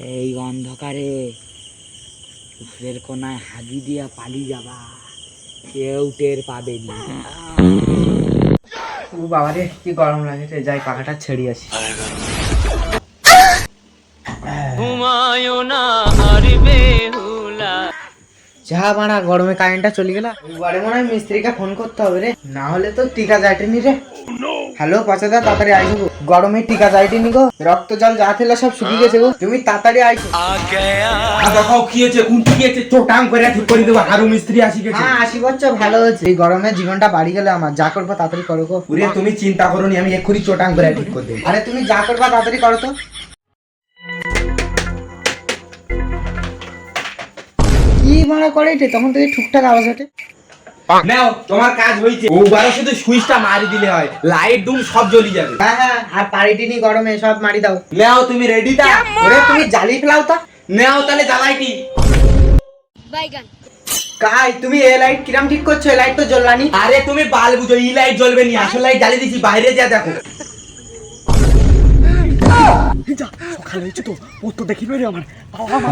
এই অন্ধকারে উপরের কোনায় হাগি দিয়া পালিয়ে যাবা, কেউ টের পাবেনি। ও বাবা রে, কি গরম লাগছে, যাই পাখাটা ছেড়ে আসি। যা বাড়া, গরমে কারেন্টটা চলে গেল। এবারে মনে হয় মিস্ত্রিকে ফোন করতে হবে রে, না হলে তো টিকা যায়নি রে। হ্যালো পাচাদা, তাড়াতাড়ি আইসো গো, গরমে টিকা যায়নি গো, রক্ত জল যা ছিল সব শুকিয়ে গেছে গো, তুমি তাড়াতাড়ি আইসো। দেখাও কি হয়েছে, কোনটি গিয়েছে, চোটাং করে ঠিক করে দেবো। হারু মিস্ত্রি আসি গেছে। হ্যাঁ আসি বলছো, ভালো হচ্ছে। এই গরমে জীবনটা বাড়ি গেল আমার, যা করবো তাড়াতাড়ি করো গো। ওরে তুমি চিন্তা করো নি, আমি এক্ষুনি চোটাং করে ঠিক করে দেবো। আরে তুমি যা করবা তাড়াতাড়ি করো তো। কি ভাড়া করে এটা, তখন থেকে ঠুকঠাক আওয়াজ ওঠে। নাও, তোমার কাজ হয়েছে। ওবারও শুধু সুইচটা মারি দিলে হয়, লাইট ডুম সব জ্বলি যাবে। হ্যাঁ হ্যাঁ, আর পারিটিনি গরমে সব মারি দাও। নাও, তুমি রেডি তা? ওরে তুমি জ্বালি ফেলাও তা। নাও তাহলে জ্বালাইটি। কাই তুমি এই লাইট কিরাম ঠিক করছো, এই লাইট তো জ্বললানি। আরে তুমি বাল বুঝো, ই লাইট জ্বলবে নি, আসল লাইট জ্বালিয়ে দিছি, বাইরে যা দেখো। সকালে হয়েছে তো, ও তো দেখি রে আমার বাবা।